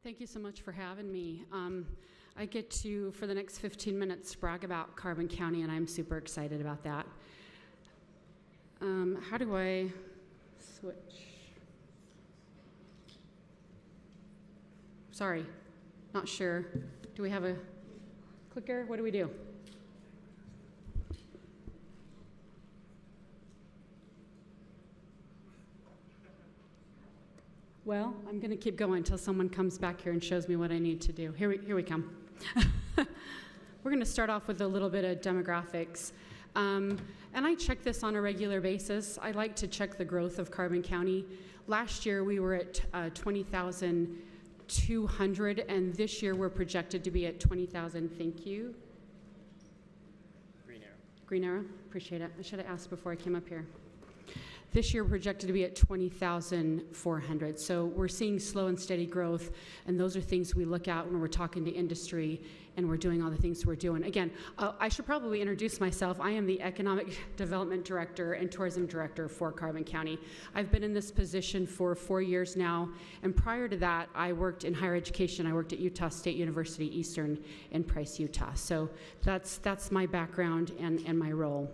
Thank you so much for having me. I get to, for the next 15 minutes, brag about Carbon County, and I'm super excited about that. How do I switch? Sorry, not sure. Do we have a clicker? What do we do? Well, I'm going to keep going until someone comes back here and shows me what I need to do. Here we come. We're going to start off with a little bit of demographics. And I check this on a regular basis. I like to check the growth of Carbon County. Last year we were at 20,200, and this year we're projected to be at 20,000. Thank you. Green arrow. Green arrow? Appreciate it. I should have asked before I came up here. This year projected to be at 20,400. So we're seeing slow and steady growth, and those are things we look at when we're talking to industry and we're doing all the things we're doing. Again, I should probably introduce myself. I am the Economic Development Director and Tourism Director for Carbon County. I've been in this position for 4 years now, and prior to that, I worked in higher education. I worked at Utah State University Eastern in Price, Utah. So that's my background and my role.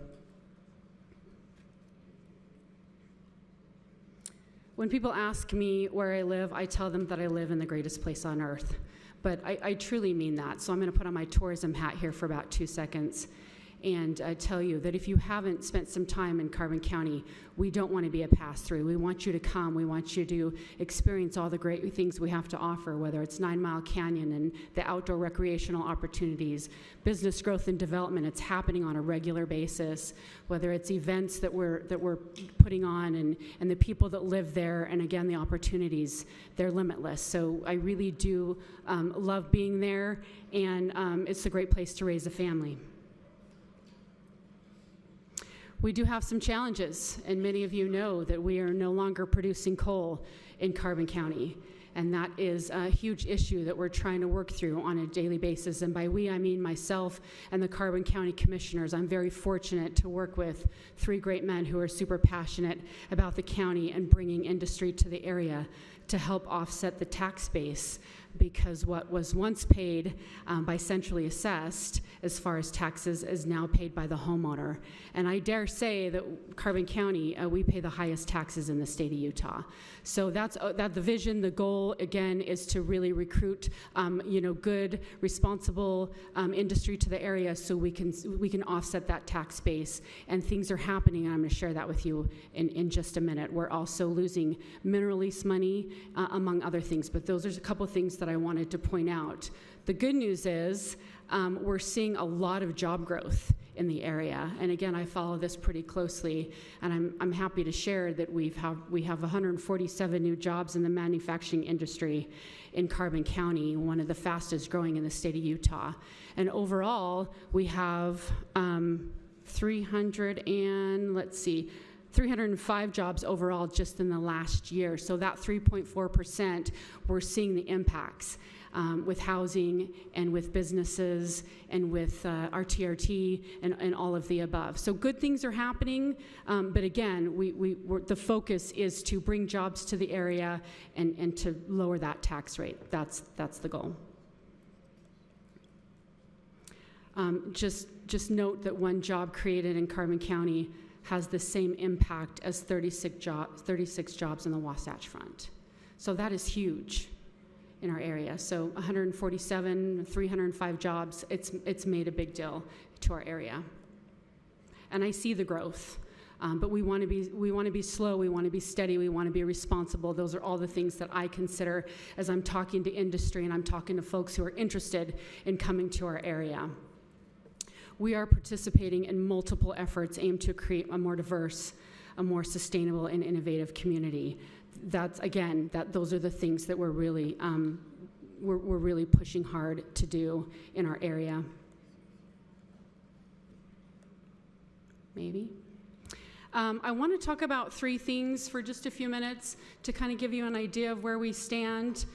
When people ask me where I live, I tell them that I live in the greatest place on earth. But I truly mean that. So I'm going to put on my tourism hat here for about 2 seconds and tell you that if you haven't spent some time in Carbon County, we don't want to be a pass-through. We want you to come. We want you to experience all the great things we have to offer, whether it's 9 Mile Canyon and the outdoor recreational opportunities, business growth and development. It's happening on a regular basis, whether it's events that we're putting on and the people that live there, and again, the opportunities, they're limitless. So I really do love being there, and it's a great place to raise a family. We do have some challenges, and many of you know that we are no longer producing coal in Carbon County, and that is a huge issue that we're trying to work through on a daily basis. And by we, I mean myself and the Carbon County Commissioners. I'm very fortunate to work with 3 great men who are super passionate about the county and bringing industry to the area to help offset the tax base, because what was once paid by centrally assessed as far as taxes is now paid by the homeowner. And I dare say that Carbon County, we pay the highest taxes in the state of Utah. So that's the vision. The goal, again, is to really recruit good, responsible industry to the area so we can offset that tax base. And things are happening, and I'm going to share that with you in just a minute. We're also losing mineral lease money, among other things, but those are a couple things that I wanted to point out. The good news is we're seeing a lot of job growth in the area, and again, I follow this pretty closely, and I'm happy to share that we have 147 new jobs in the manufacturing industry in Carbon County, one of the fastest growing in the state of Utah. And overall, we have 305 jobs overall just in the last year. So that 3.4%, we're seeing the impacts with housing and with businesses and with RTRT and all of the above. So good things are happening, but again, the focus is to bring jobs to the area and to lower that tax rate. That's the goal. Just note that one job created in Carbon County has the same impact as 36 jobs on the Wasatch Front. So that is huge in our area. So 147, 305 jobs, it's made a big deal to our area. And I see the growth, but we want to be slow, we want to be steady, we want to be responsible. Those are all the things that I consider as I'm talking to industry and I'm talking to folks who are interested in coming to our area. We are participating in multiple efforts aimed to create a more diverse, a more sustainable and innovative community. Those are the things that we're really pushing hard to do in our area. Maybe. I want to talk about 3 things for just a few minutes to kind of give you an idea of where we stand.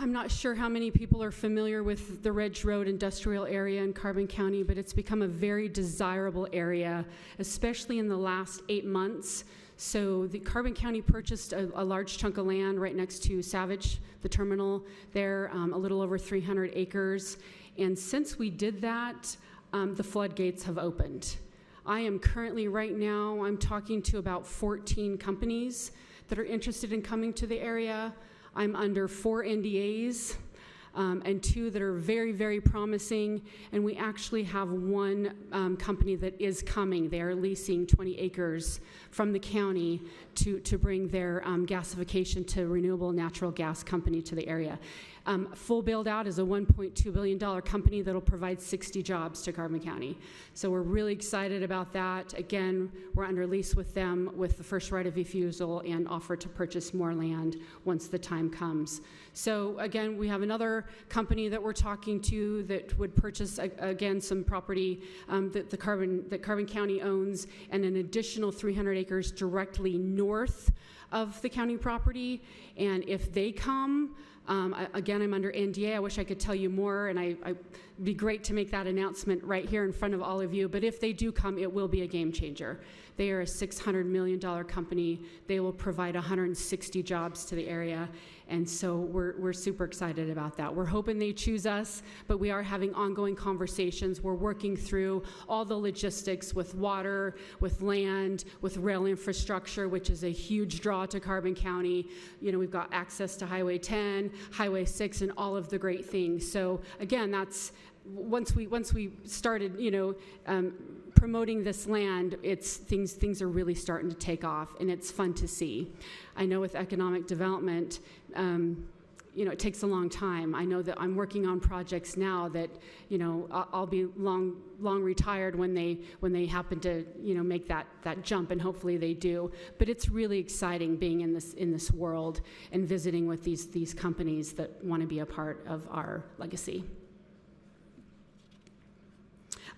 I'm not sure how many people are familiar with the Ridge Road industrial area in Carbon County, but it's become a very desirable area, especially in the last 8 months. So the Carbon County purchased a large chunk of land right next to Savage, the terminal there, a little over 300 acres. And since we did that, the floodgates have opened. I am currently, right now, I'm talking to about 14 companies that are interested in coming to the area. I'm under 4 NDAs and 2 that are very, very promising. And we actually have one company that is coming. They are leasing 20 acres from the county to bring their gasification to renewable natural gas company to the area. Full build out is a $1.2 billion company that'll provide 60 jobs to Carbon County. So we're really excited about that. Again, we're under lease with them with the first right of refusal and offer to purchase more land once the time comes. So again, we have another company that we're talking to that would purchase, again, some property that Carbon County owns, and an additional 300 acres directly north of the county property. And if they come, again, I'm under NDA. I wish I could tell you more, and it'd be great to make that announcement right here in front of all of you. But if they do come, it will be a game changer. They are a $600 million company. They will provide 160 jobs to the area. And so we're super excited about that. We're hoping they choose us, but we are having ongoing conversations. We're working through all the logistics with water, with land, with rail infrastructure, which is a huge draw to Carbon County. You know, we've got access to Highway 10, Highway 6, and all of the great things. So again, that's once we started, you know, promoting this land, things are really starting to take off, and it's fun to see. I know with economic development, you know, it takes a long time. I know that I'm working on projects now that, you know, I'll be long retired when they happen to, you know, make that jump, and hopefully they do. But it's really exciting being in this world and visiting with these companies that want to be a part of our legacy.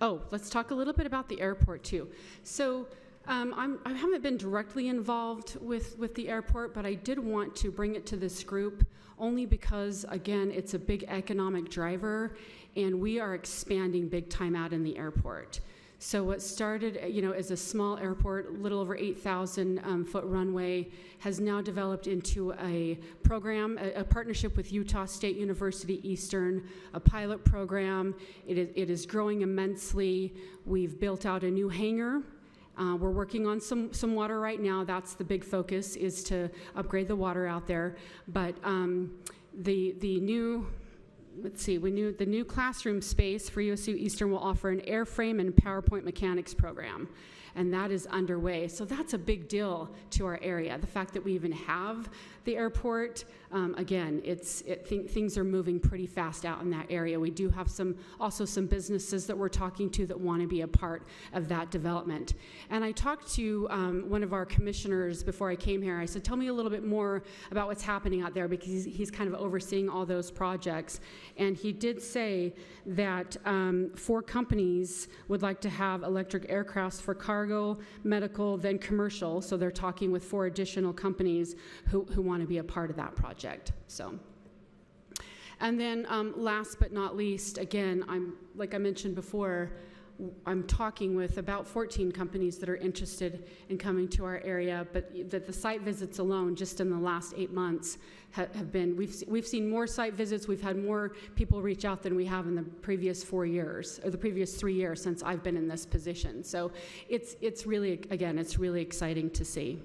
Oh, let's talk a little bit about the airport too. So I haven't been directly involved with the airport, but I did want to bring it to this group only because, again, it's a big economic driver, and we are expanding big time out in the airport. So what started, you know, as a small airport, a little over 8,000 foot runway, has now developed into a program, a partnership with Utah State University Eastern, a pilot program. It is growing immensely. We've built out a new hangar. We're working on some water right now. That's the big focus, is to upgrade the water out there. But the new classroom space for USU Eastern will offer an airframe and PowerPoint mechanics program, and that is underway. So that's a big deal to our area. The fact that we even have the airport, again, things are moving pretty fast out in that area. We do have also some businesses that we're talking to that want to be a part of that development. And I talked to one of our commissioners before I came here. I said, tell me a little bit more about what's happening out there, because he's kind of overseeing all those projects. And he did say that 4 companies would like to have electric aircrafts for cargo, medical, then commercial. So they're talking with 4 additional companies who want to be a part of that project. So, and then last but not least, again, like I mentioned before, I'm talking with about 14 companies that are interested in coming to our area, but that the site visits alone, just in the last 8 months, have been, we've seen more site visits, we've had more people reach out than we have in the previous 4 years, or the previous 3 years since I've been in this position. So it's really, again, it's really exciting to see.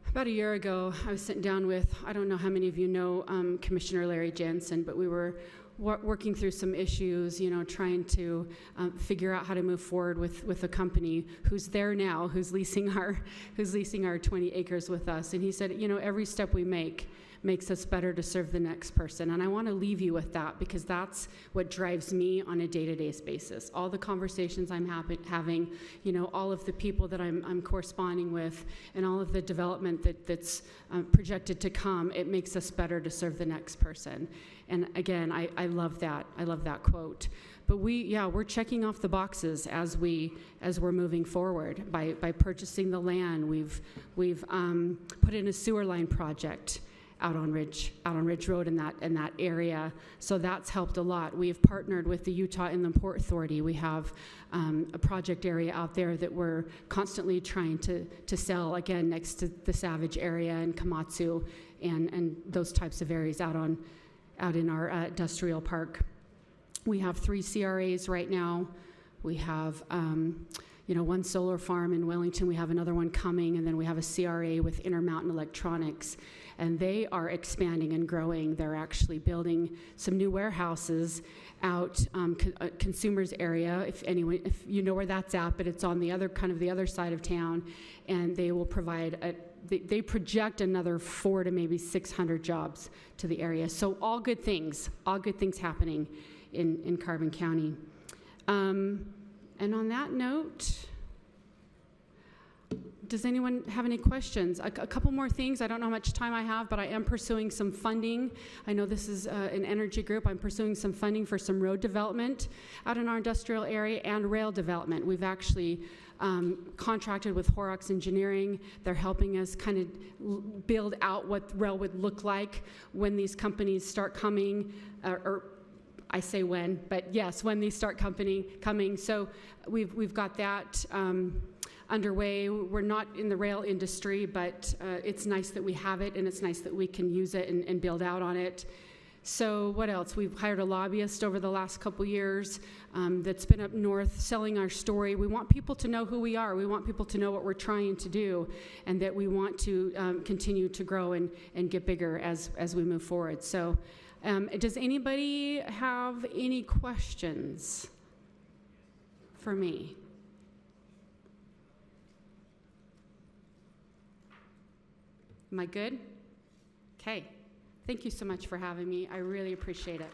About a year ago, I was sitting down with, I don't know how many of you know Commissioner Larry Jensen, but we were working through some issues, you know, trying to figure out how to move forward with a company who's there now, who's leasing our 20 acres with us. And he said, you know, every step we make makes us better to serve the next person. And I want to leave you with that, because that's what drives me on a day-to-day basis. All the conversations I'm having, you know, all of the people that I'm corresponding with, and all of the development that's projected to come, it makes us better to serve the next person. And again, I love that. I love that quote. But we're checking off the boxes as we're moving forward by purchasing the land. We've put in a sewer line project out on Ridge Road in that area, so that's helped a lot. We've partnered with the Utah Inland Port Authority. We have a project area out there that we're constantly trying to sell, again, next to the Savage area and Komatsu and those types of areas out in our industrial park. We have 3 CRAs right now. We have one solar farm in Wellington. We have another one coming, and then we have a CRA with Intermountain Electronics. And they are expanding and growing. They're actually building some new warehouses out consumers area. If you know where that's at, but it's on the other side of town, and they will provide they project another 400 to maybe 600 jobs to the area. So all good things happening in Carbon County. And on that note, does anyone have any questions? A couple more things. I don't know how much time I have, but I am pursuing some funding. I know this is an energy group. I'm pursuing some funding for some road development out in our industrial area and rail development. We've actually contracted with Horrocks Engineering. They're helping us kind of build out what rail would look like when these companies start coming, or I say when, but yes, when these start coming. So we've got that underway. We're not in the rail industry, but it's nice that we have it, and it's nice that we can use it and build out on it. So what else? We've hired a lobbyist over the last couple years that's been up north selling our story. We want people to know who we are. We want people to know what we're trying to do, and that we want to continue to grow and get bigger as we move forward. So does anybody have any questions for me? Am I good? Okay. Thank you so much for having me. I really appreciate it.